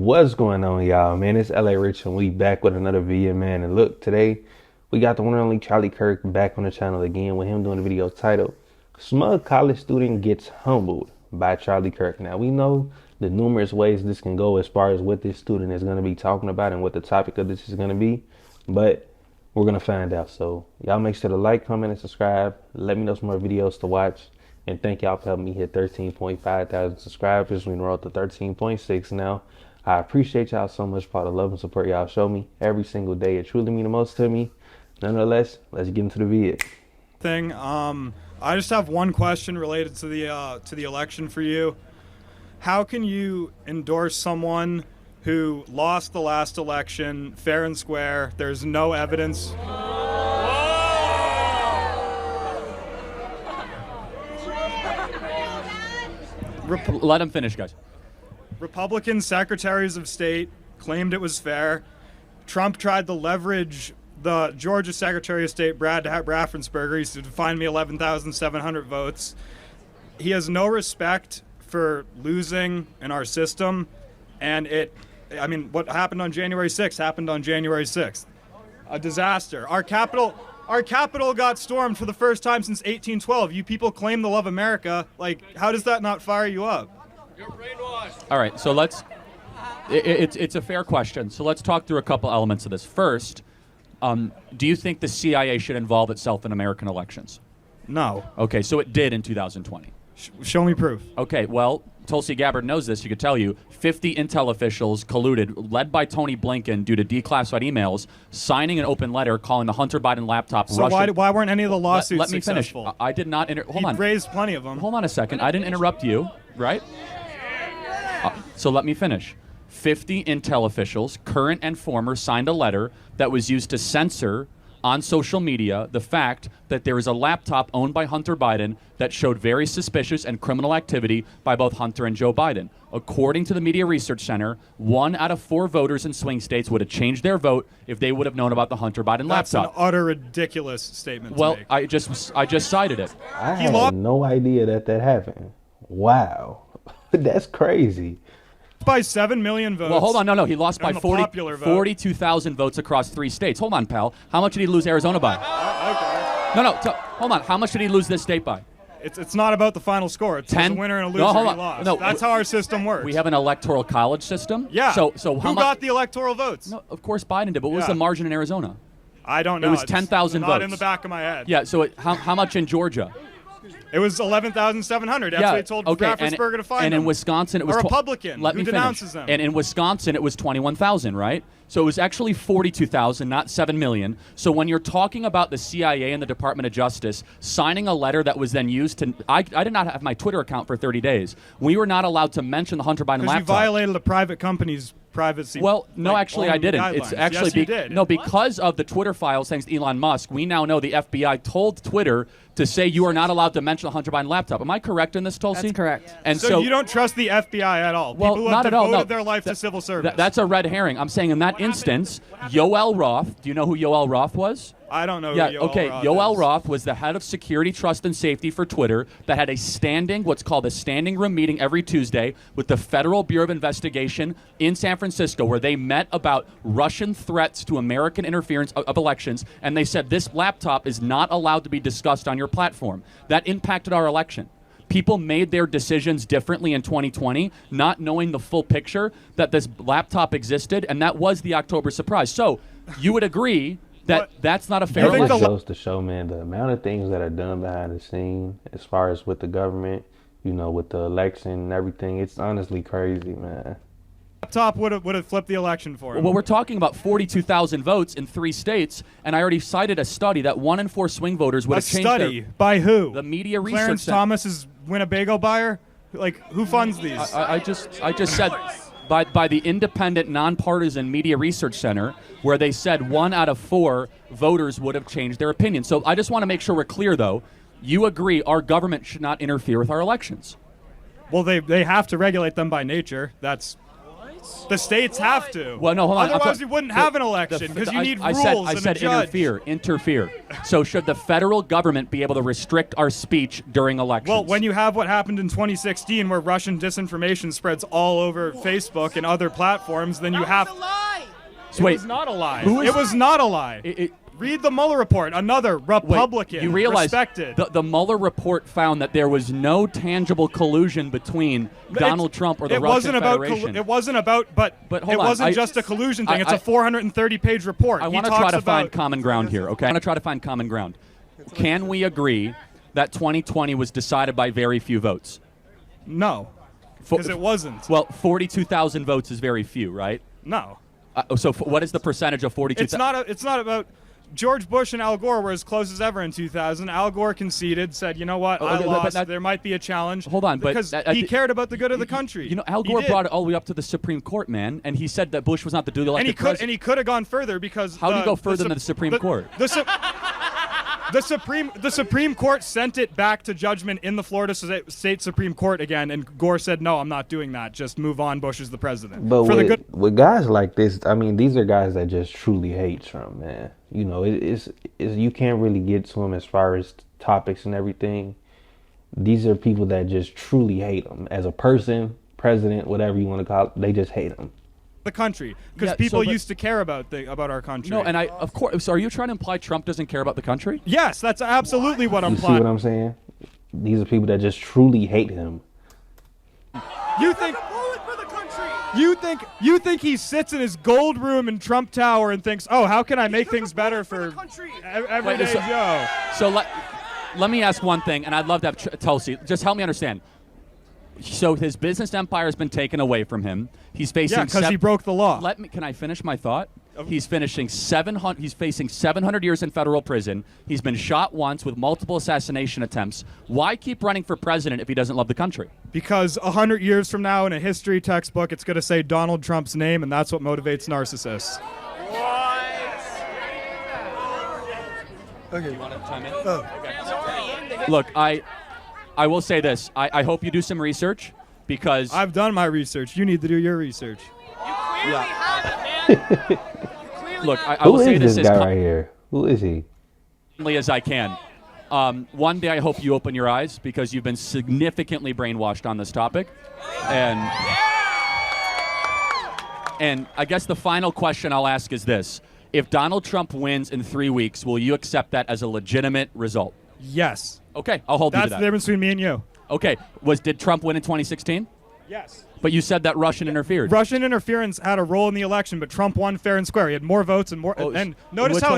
What's going on, y'all? Man, it's LA Rich and we back with another video, man. And look, today we got the one and only Charlie Kirk back on the channel again with him doing a video titled Smug College Student Gets Humbled by Charlie Kirk. Now, we know the numerous ways this can go as far as what this student is going to be talking about and what the topic of this is going to be, but we're going to find out. So y'all make sure to like, comment, and subscribe. Let me know some more videos to watch. And thank y'all for helping me hit 13.5 thousand subscribers. We're up to 13.6 now. I appreciate y'all so much for the love and support y'all show me every single day. It truly means the most to me. Nonetheless, let's get into the video. I just have one question related to the election for you. How can you endorse someone who lost the last election fair and square? There's no evidence. Let him finish, guys. Republican secretaries of state claimed it was fair. Trump tried to leverage the Georgia Secretary of State, Brad Raffensperger. He said, find me 11,700 votes. He has no respect for losing in our system. And what happened on January 6th happened on January 6th. A disaster. Our capital got stormed for the first time since 1812. You people claim to love America. Like, how does that not fire you up? You're brainwashed. All right, so it's a fair question. So let's talk through a couple elements of this. First, do you think the CIA should involve itself in American elections? No. Okay, so it did in 2020. Show me proof. Okay, well, Tulsi Gabbard knows this. She could tell you 50 intel officials colluded, led by Tony Blinken, due to declassified emails, signing an open letter calling the Hunter Biden laptop So Russian. why weren't any of the lawsuits Let me successful? finish. I did not. Hold on. He raised plenty of them. Hold on a second. I didn't interrupt you, right? So let me finish. 50 intel officials, current and former, signed a letter that was used to censor on social media the fact that there is a laptop owned by Hunter Biden that showed very suspicious and criminal activity by both Hunter and Joe Biden. According to the Media Research Center, 1 out of 4 voters in swing states would have changed their vote if they would have known about the Hunter Biden laptop. That's an utter ridiculous statement Well, to make. I just cited it. I had no idea that happened. Wow. That's crazy. By 7 million votes. Well, hold on. No. He lost by 42,000 votes across 3 states. Hold on, pal. How much did he lose Arizona by? Okay. No. Hold on. How much did he lose this state by? It's not about the final score. It's 10? a winner and a loser. No, hold on. He lost. No, That's how our system works. We have an electoral college system. Yeah. So who got the electoral votes? No, of course Biden did. But what was the margin in Arizona? I don't know. It was 10,000 votes. Not in the back of my head. Yeah. So how much in Georgia? It was 11,700. That's what they told Raffensperger to find And him. in Wisconsin, it was a Republican who denounces them. And in Wisconsin, it was 21,000, right? So it was actually 42,000, not 7 million. So when you're talking about the CIA and the Department of Justice signing a letter that was then used to, I did not have my Twitter account for 30 days. We were not allowed to mention the Hunter Biden laptop. Because you violated a private company's privacy. Well, no, actually, I didn't. Guidelines. It's actually yes, you did. No, because of the Twitter files, thanks to Elon Musk, we now know the FBI told Twitter to say you are not allowed to mention the Hunter Biden laptop. Am I correct in this, Tulsi? That's correct. And so you don't trust the FBI at all? Well, People who not have at all. devoted their life to civil service. That's a red herring. I'm saying in that instance, Yoel Roth. Do you know who Yoel Roth was? I don't know. Yeah. Who Yoel Roth Yoel is. Roth was the head of security, trust, and safety for Twitter that had what's called a standing room meeting every Tuesday with the Federal Bureau of Investigation in San Francisco, where they met about Russian threats to American interference of elections, and they said this laptop is not allowed to be discussed on your platform. That impacted our election. People made their decisions differently in 2020, not knowing the full picture that this laptop existed, and that was the October surprise. So you would agree that that's not a fair election. election. It goes to show, man, the amount of things that are done behind the scene as far as with the government, with the election and everything. It's honestly crazy, man. Laptop would have flipped the election for him. Well, we're talking about 42,000 votes in 3 states, and I already cited a study that 1 in 4 swing voters would have changed study? By who? The Media Research Clarence Center. Thomas's Winnebago buyer? Like, who funds these? I just said by the independent, nonpartisan Media Research Center, where they said 1 out of 4 voters would have changed their opinion. So I just want to make sure we're clear, though. You agree our government should not interfere with our elections? Well, they have to regulate them by nature. That's states. The states have to. Well, no, hold on. Otherwise, we wouldn't have an election because you need rules I said and a judge. interfere. So should the federal government be able to restrict our speech during elections? Well, when you have what happened in 2016 where Russian disinformation spreads all over Facebook and other platforms, then you have... So wait, it was not a lie. It was not a lie. Read the Mueller report. Another Republican. Wait, you realize respected. the Mueller report found that there was no tangible collusion between Donald Trump or the Russian Federation. It wasn't about, but hold it on. wasn't just a collusion thing. It's a 430-page report. I want to try to find common ground here, okay? I want to try to find common ground. Can we agree that 2020 was decided by very few votes? No, because it wasn't. Well, 42,000 votes is very few, right? No. So what is the percentage of 42,000? It's not about... George Bush and Al Gore were as close as ever in 2000. Al Gore conceded, said, you know what, I lost. There might be a challenge. Hold on, because he cared about the good of the country. You know, Al Gore brought it all the way up to the Supreme Court, man, and he said that Bush was not the duly elected president. And he could have gone further because... How do you go further than the Supreme Court? The Supreme Court sent it back to judgment in the Florida State Supreme Court again, and Gore said, no, I'm not doing that. Just move on. Bush is the president. But with guys like this, I mean, these are guys that just truly hate Trump, man. You know, it's you can't really get to him as far as topics and everything. These are people that just truly hate him. As a person, president, whatever you want to call it, they just hate him. The country, because people used to care about our country. No, and of course. So, are you trying to imply Trump doesn't care about the country? Yes, that's absolutely what I'm implying. You see what I'm saying? These are people that just truly hate him. You think he sits in his gold room in Trump Tower and thinks, oh, how can I make things better for everyday Joe? So let me ask one thing, and I'd love to have Tulsi just help me understand. So his business empire has been taken away from him. He's facing because he broke the law. Can I finish my thought? He's facing 700 years in federal prison. He's been shot once with multiple assassination attempts. Why keep running for president if he doesn't love the country? Because 100 years from now in a history textbook, it's going to say Donald Trump's name, and that's what motivates narcissists. Okay. You want to chime in? Okay. Look, I will say this. I hope you do some research because... I've done my research. You need to do your research. You clearly have it, man. Look, I will say this guy right here. Who is he? As I can. One day I hope you open your eyes because you've been significantly brainwashed on this topic. And I guess the final question I'll ask is this. If Donald Trump wins in 3 weeks, will you accept that as a legitimate result? Yes. Okay, I'll hold you to that. That's the difference between me and you. Okay, did Trump win in 2016? Yes. But you said that Russian interfered. Russian interference had a role in the election, but Trump won fair and square. He had more votes and more. And notice how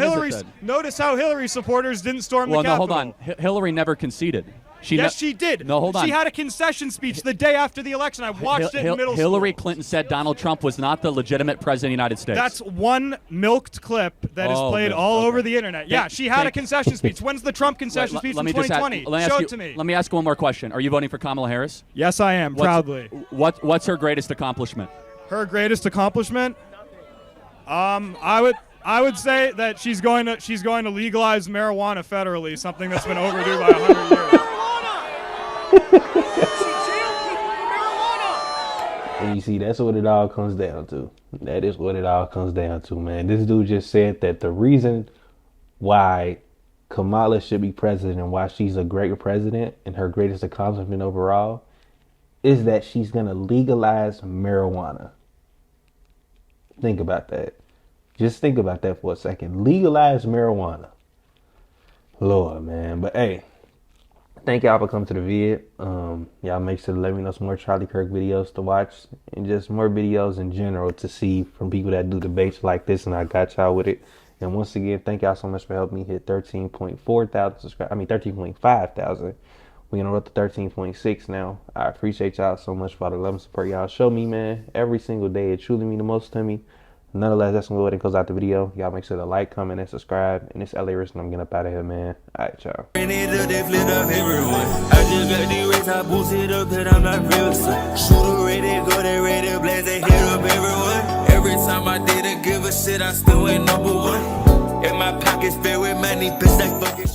Hillary supporters didn't storm the Capitol. Well, no, hold on. Hillary never conceded. Yes, she did. No, hold on. She had a concession speech the day after the election. I watched it in middle school. Hillary Clinton said Donald Trump was not the legitimate president of the United States. That's one milked clip that is played all over the internet. Yeah, she had a concession speech. When's the Trump concession speech in 2020? Show it to me. Let me ask you one more question. Are you voting for Kamala Harris? Yes, I am, proudly. What's her greatest accomplishment? Her greatest accomplishment? I would say that she's going to legalize marijuana federally, something that's been overdue by 100 years. And you see, that's what it all comes down to. That is what it all comes down to, man. This dude just said that the reason why Kamala should be president and why she's a great president and her greatest accomplishment overall is that she's going to legalize marijuana. Think about that. Just think about that for a second. Legalize marijuana. Lord, man. But hey, thank y'all for coming to the vid. Y'all make sure to let me know some more Charlie Kirk videos to watch and just more videos in general to see from people that do debates like this, and I got y'all with it. And once again, thank y'all so much for helping me hit 13.4 thousand subscribers. I mean 13.5 thousand. We're gonna roll to 13.6 now. I appreciate y'all so much for all the love and support y'all show me, man. Every single day, it truly means the most to me. Nonetheless, that's gonna go ahead and close out the video. Y'all make sure to like, comment, and subscribe. And it's LA Rich, and I'm getting up out of here, man. Alright, y'all. I just got the race, I boosted up that I'm not real. Shooter ready, go there, ready, blaze, they hit up everyone. Every time I did a give a shit, I still ain't number one. And my pockets filled with money, bitch, like fucking